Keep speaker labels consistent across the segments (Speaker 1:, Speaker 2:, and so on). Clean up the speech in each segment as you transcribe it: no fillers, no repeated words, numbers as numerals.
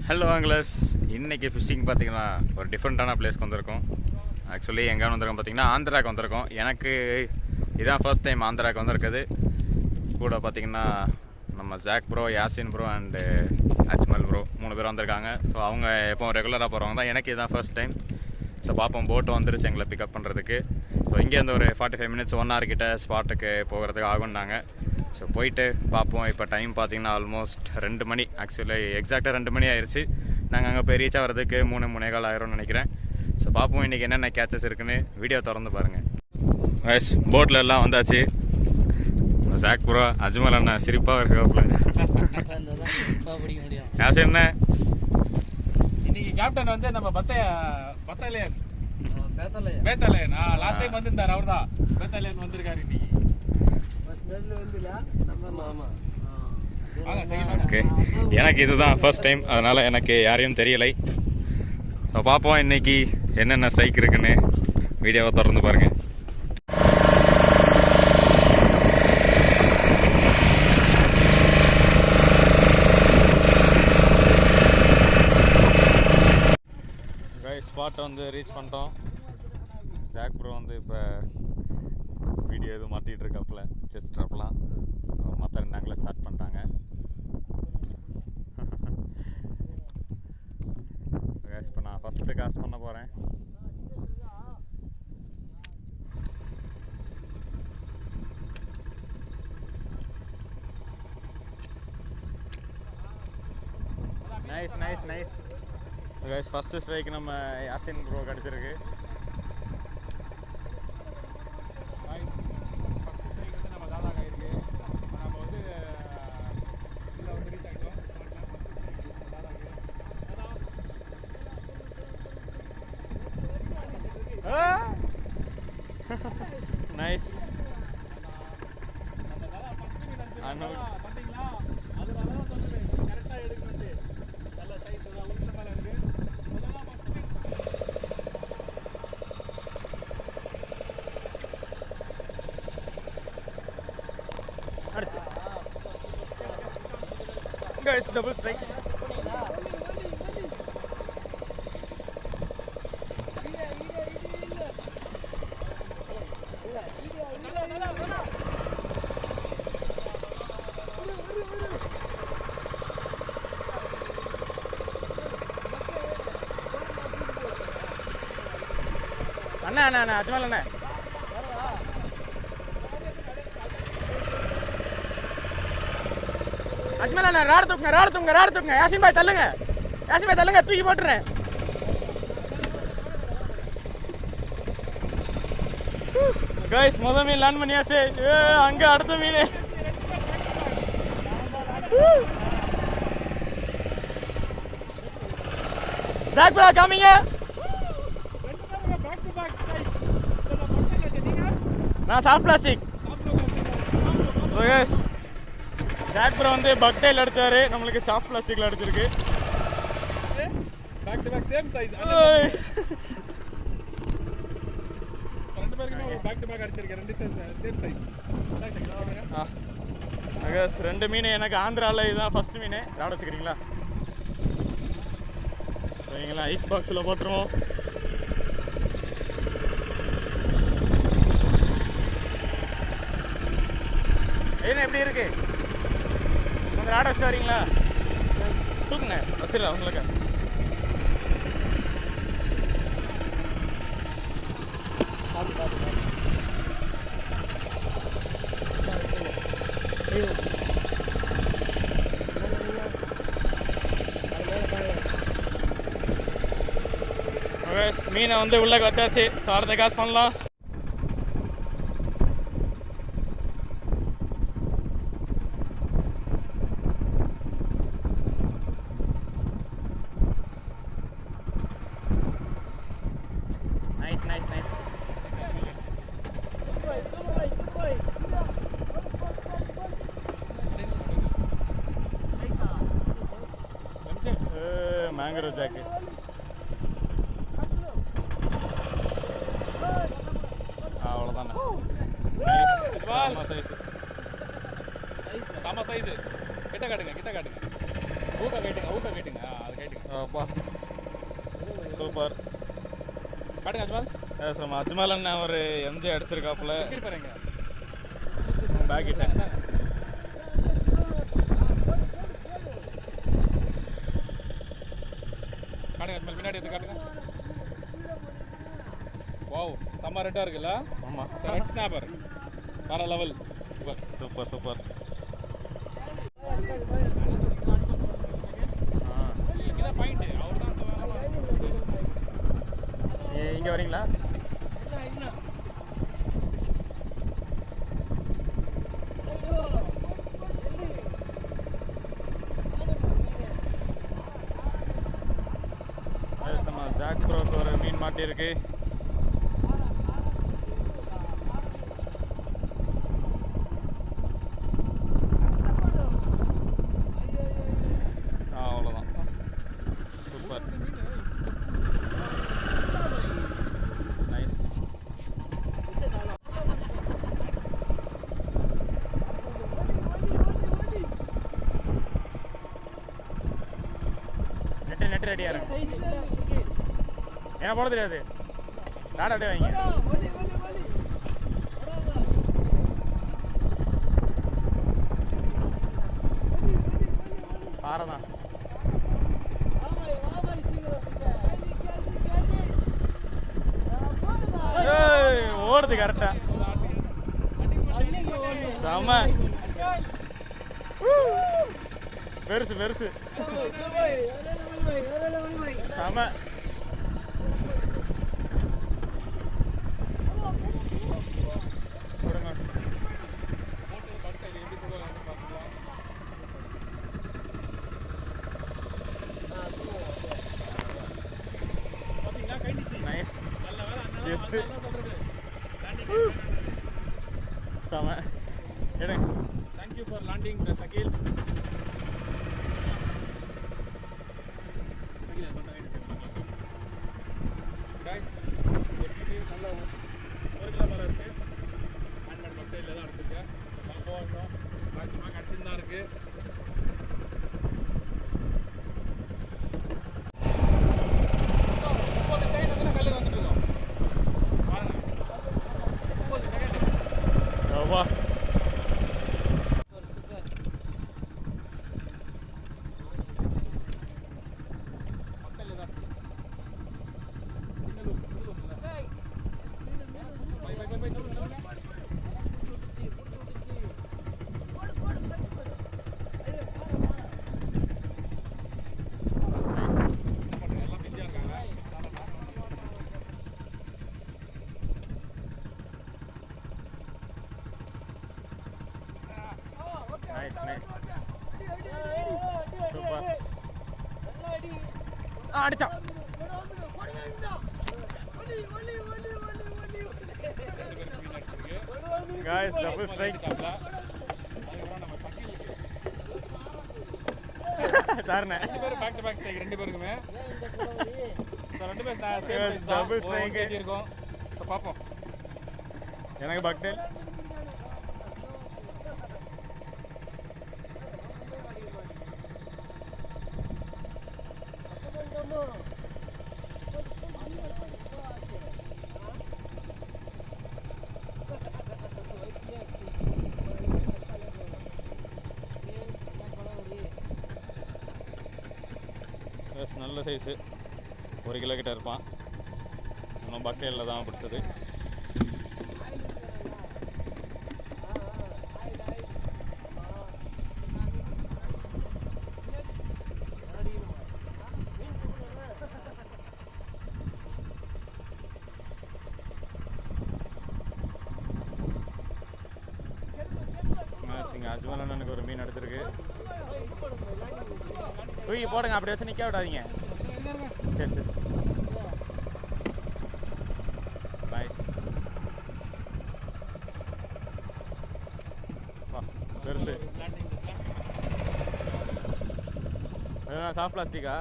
Speaker 1: Hello anglers, இன்றைக்கி phishing பார்த்திங்கன்னா ஒரு டிஃப்ரெண்ட்டான பிளேஸ்க்கு வந்திருக்கோம். ஆக்சுவலி எங்கே வந்திருக்கோம் பார்த்திங்கன்னா ஆந்திராவுக்கு வந்திருக்கோம். எனக்கு இதுதான் ஃபர்ஸ்ட் டைம் ஆந்திராவுக்கு வந்திருக்குது. கூட பார்த்திங்கன்னா நம்ம Jack bro, Yasin bro and Ajmal bro 3 பேர் வந்திருக்காங்க. ஸோ அவங்க எப்போ ரெகுலராக போகிறவங்க தான். எனக்கு இதுதான் ஃபர்ஸ்ட் டைம். ஸோ பார்ப்போம், போட்டு வந்துருச்சு எங்களை பிக்கப் பண்ணுறதுக்கு. ஸோ இங்கேருந்து ஒரு 45 மினிட்ஸ் 1 hour கிட்ட ஸ்பாட்டுக்கு போகிறதுக்கு ஆகும்னாங்க. ஸோ போயிட்டு பார்ப்போம். இப்போ டைம் பார்த்திங்கன்னா ஆல்மோஸ்ட் 2 மணி. ஆக்சுவலி எக்ஸாக்டாக 2 மணி ஆயிடுச்சு. நாங்கள் அங்கே போய் ரீச் ஆகிறதுக்கு 3-3:15 ஆயிரும்னு நினைக்கிறேன். ஸோ பார்ப்போம் இன்றைக்கி என்னென்ன கேச்சஸ் இருக்குன்னு. வீடியோ திறந்து பாருங்கள். வயஸ் போட்டில் எல்லாம் வந்தாச்சு. ஜாக் ப்ரோ, அஜ்மல் அண்ணா சிரிப்பாக இருக்காப்புல. யாஸ் என்ன
Speaker 2: இன்னைக்கு கேப்டன் வந்து நம்ம பத்தாலியன் லாஸ்ட் டைம் வந்திருந்தார். அவர் தான் பேத்தாலியன் வந்திருக்காரு இன்னைக்கு.
Speaker 1: ஓகே, எனக்கு இதுதான் ஃபர்ஸ்ட் டைம், அதனால் எனக்கு யாரையும் தெரியலை. ஸோ பார்ப்போம் இன்றைக்கி என்னென்ன ஸ்ட்ரைக் இருக்குன்னு. வீடியோவை தொடர்ந்து பாருங்கள். ஸ்பாட்டை வந்து ரீச் பண்ணிட்டோம். ஜாக் ப்ரோ வந்து இப்போ வீடியோ எதுவும் மாட்டிகிட்டு இருக்காப்புல, செஸ்ட் ட்ராப்லாம். மற்ற 2 ஆங்கில ஸ்டார்ட் பண்ணிட்டாங்க. இப்போ நான் ஃபஸ்ட்டு காசு பண்ண போகிறேன். Nice nice nice. First strike நம்ம யாசின் ப்ரோ கிடச்சிருக்கு. நைஸ். Guys, double strike. அண்ணா அஜ்மல் அண்ணா, அஜ்மல் அண்ணா ராடு தூக்குங்க. யாசின் பாய் தள்ளுங்க, தூக்கி போட்டுறேன். கைஸ், முதல் மீன் லேண்ட் பண்ணியாச்சு. அங்க அடுத்த மீன். ஜாக் ப்ரோ காமிங்க. நான் soft plastic. So guys, Jack bro வந்து பக் டைல் அடிச்சாரு, நம்மளுக்கு சாஃப்ட் பிளாஸ்டிக்ல அடிச்சிருக்கு.
Speaker 2: Back to back same size. ரெண்டு பேருக்குமே பேக் டு பேக் அடிச்சிருக்கு. ரெண்டு சேம் சைஸ்.
Speaker 1: கைஸ், 2 மீன் எனக்கு ஆந்திராவில் இதுதான் ஃபர்ஸ்ட் மீன். ராட வச்சுக்கிறீங்களா? சரிங்களா, ஐஸ் பாக்ஸில் போட்டுருவோம். என்ன எப்படி இருக்கு? கொஞ்சம் ராட வச்சு வரீங்களா? தூக்குங்க, வச்சிடலாம் உங்களுக்கு. மீனை வந்து உள்ள வச்சாச்சு. அடுத்த காசு பண்ணலாம். Nice nice nice. மேங்கரோவ் ஜாக்கு. அவ்வளோதானே.
Speaker 2: சம சைஸ். கிட்ட காட்டுங்க. ஊக்க கேட்டுங்க. அது கேட்டுங்க.
Speaker 1: அப்பா சூப்பர்.
Speaker 2: காட்டுங்க அஜ்மல்.
Speaker 1: நம்ம அஜ்மல் அண்ணன் ஒரு எம்ஜி அடிச்சிருக்காப்புல.
Speaker 2: பாருங்க
Speaker 1: பேக் கிட்ட
Speaker 2: காட்டுங்க அஜ்மல், பின்னாடி எடுத்து காட்டுங்க. வாவ், செம்ம ரெட்டாக இருக்குல்ல.
Speaker 1: ஆமாம்,
Speaker 2: ரெட் ஸ்னாப்பர் வேற லெவல்.
Speaker 1: Super super.
Speaker 2: இங்கே தான் பாயிண்ட். அவர் தான்
Speaker 1: இங்கே வரீங்களா? ஜாக் ப்ரோக்கு ஒரு மீன் மாட்டியிருக்கு. அவ்வளோதான், சூப்பர், நைஸ். நெட்டு ரெடியாக இருக்கு. என்ன போட தெரியாது, டாடா அப்படியே வைங்க. பாறை தான். ஓடுது கரெக்டா, செம பெருசு பெருசு, செம. நைஸ், ஜஸ்ட் செம. எடுங்க.
Speaker 2: Thank you for landing Shakil. Guys, நல்ல 1 கிலோ மேலே இருக்குது. ஹேண்ட்மேட் பக்டையில் தான் எடுத்துருக்கேன். போகணும் பாக்கியமாக கிடச்சின்னு தான் இருக்குது.
Speaker 1: Nice nice, super. அடிச்சான். Guys, double strike. சார்ண்ணே,
Speaker 2: 2 பேரும் பேக் டு பேக் ஸ்ட்ரைக், 2 பேருக்குமே. 2 பேர் சேம்
Speaker 1: டபுள் ஸ்ட்ரைக்
Speaker 2: இருக்கும். ஸோ பார்ப்போம்.
Speaker 1: எனக்கு பக்டேல். நல்ல சைஸு, 1 கிலோ கிட்ட இருப்பான். இன்னும் பக்டேலில் தான் பிடிச்சது. அஜ்மல் அண்ணனுக்கு ஒரு மீன் அடிச்சிருக்கு. தூக்கி போடுங்க, அப்படி வச்சு நிற்க விடாதீங்க. சரி சரி, நைஸ். பெருசு. சாஃப்ட் பிளாஸ்டிக்கா?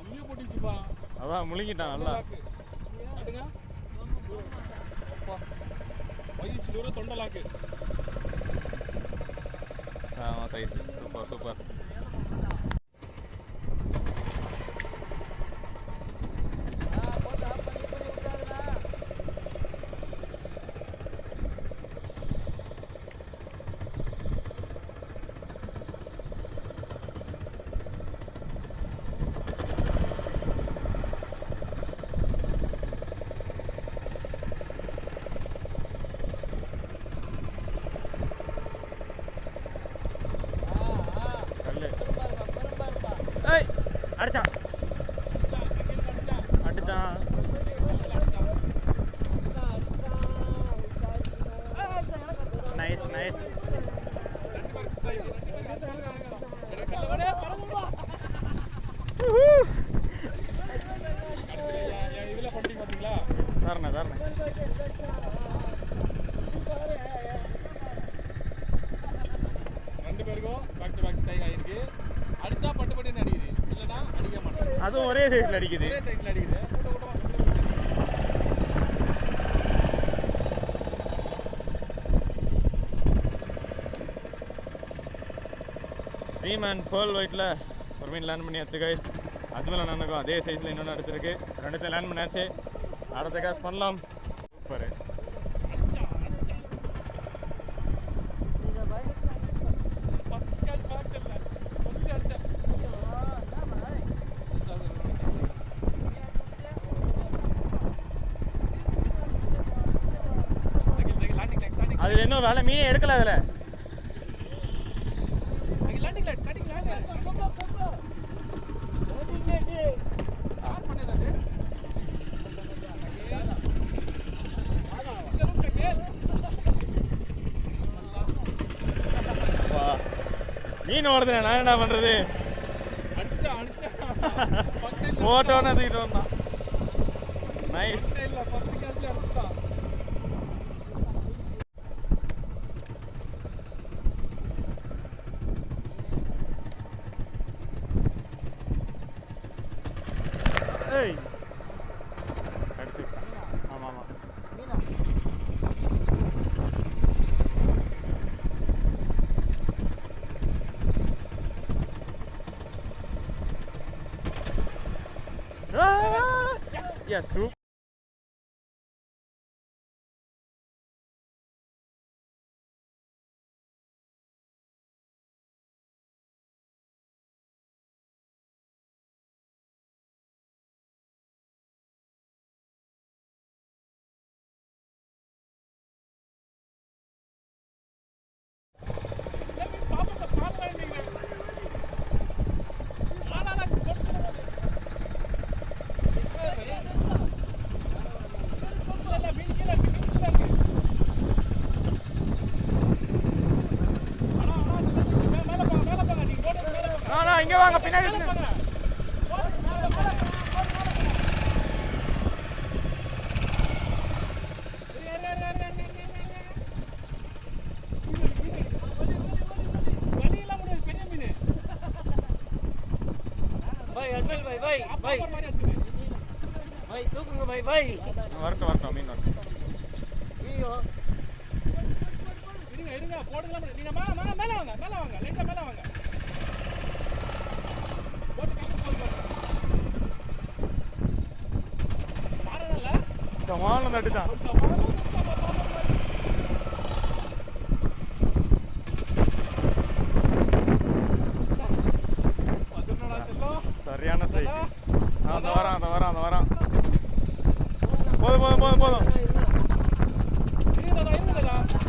Speaker 2: உள்ளே போட்டுச்சுப்பா.
Speaker 1: அதான் முழுங்கிட்டான் நல்லா.
Speaker 2: தொண்டலாக்கு.
Speaker 1: Size super super. அடிச்சான் அடிச்சான். Nice nice.
Speaker 2: இதுல பண்ணிட்டீங்க பாத்தீங்களா?
Speaker 1: தரணே தரணே.
Speaker 2: ரெண்டு பேருக்கும் பேக் டு பேக் ஸ்ட்ரைக் ஆயிருக்கு. அடிச்சா பட்டு பட்டுன்னு அடிக்குது, இல்லைன்னா அடிக்க மாட்டேங்குது.
Speaker 1: அதுவும் ஒரே சைஸ்ல அடிக்குது.
Speaker 2: ஒரே சைட்ல அடிக்குது.
Speaker 1: சீமேன் பேர்ல் ஒயிட்டில் ஒரு மீன் லேண்ட் பண்ணியாச்சு கைஸ். அஜ்மலா நானுக்கும் அதே சைஸில் இன்னொன்று அடிச்சிருக்கு. ரெண்டுத்தையும் லேண்ட் பண்ணியாச்சு. அடுத்த கேஸ் பண்ணலாம். சூப்பர். அதில் இன்னும் வேலை மீனே எடுக்கல. அதில் மீன் ஓடுதுண்ணே, நான் என்ன பண்ணுறது? ஓட்டோன்னு தூக்கிட்டு வந்தான். நைஸ். ஏய் அடுத்து. ஆமாம் ஆமாம். Yes, soup. இங்க வாங்க பின்னாடி. வரட்டும் வரட்டும் மீன் வரட்டும்.
Speaker 2: இருங்க போடுங்க. நீங்க மேல வாங்க லைட்டா மேல வாங்க.
Speaker 1: கமான் தட்டுதான். சரியான ஸ்ட்ரைக். அந்த வரான். போதும்.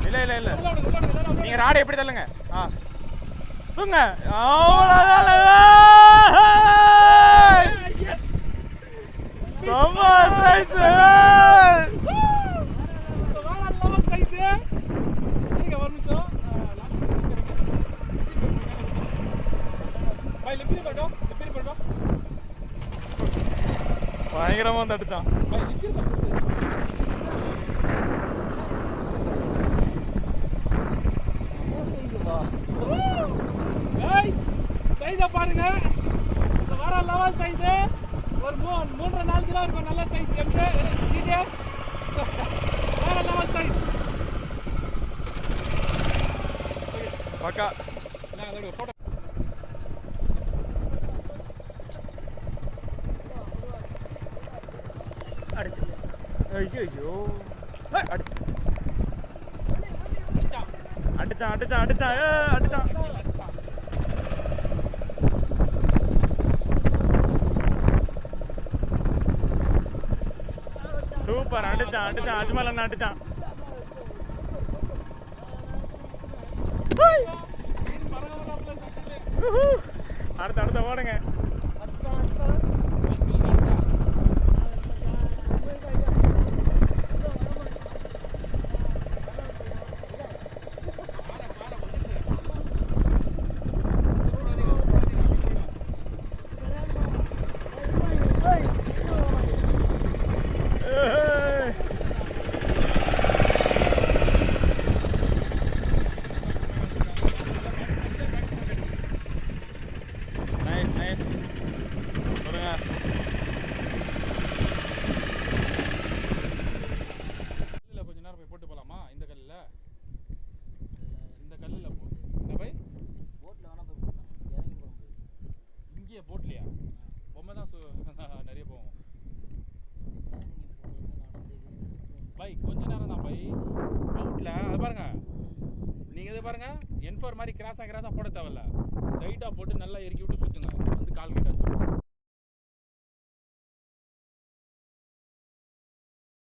Speaker 1: இல்ல நீங்க ராடை எப்படி தள்ளுங்க. தூங்க. செம்ம சைஸ். பயங்கரமா தடுத்தான்.
Speaker 2: பாருங்க வர லெவல் சைஸ் ஒரு 3.5 கிலோ இருக்கும். நல்ல சைஸ் வேற லெவல் சைஸ்
Speaker 1: பக்கா. அடிச்சு ஐயோ அடிச்சான். சூப்பர். அடிச்சான் அஜ்மல் அண்ணா அடிச்சான். அடுத்த ஓடுங்க.
Speaker 2: பாருங்க நீங்கள் இது பாருங்க N4 மாதிரி கிராஸாக போட தேவையில்ல, ஸ்ட்ரைட்டாக போட்டு நல்லா இறக்கி விட்டு சுற்றுங்க, வந்து கால் கிட்ட வச்சுருங்க.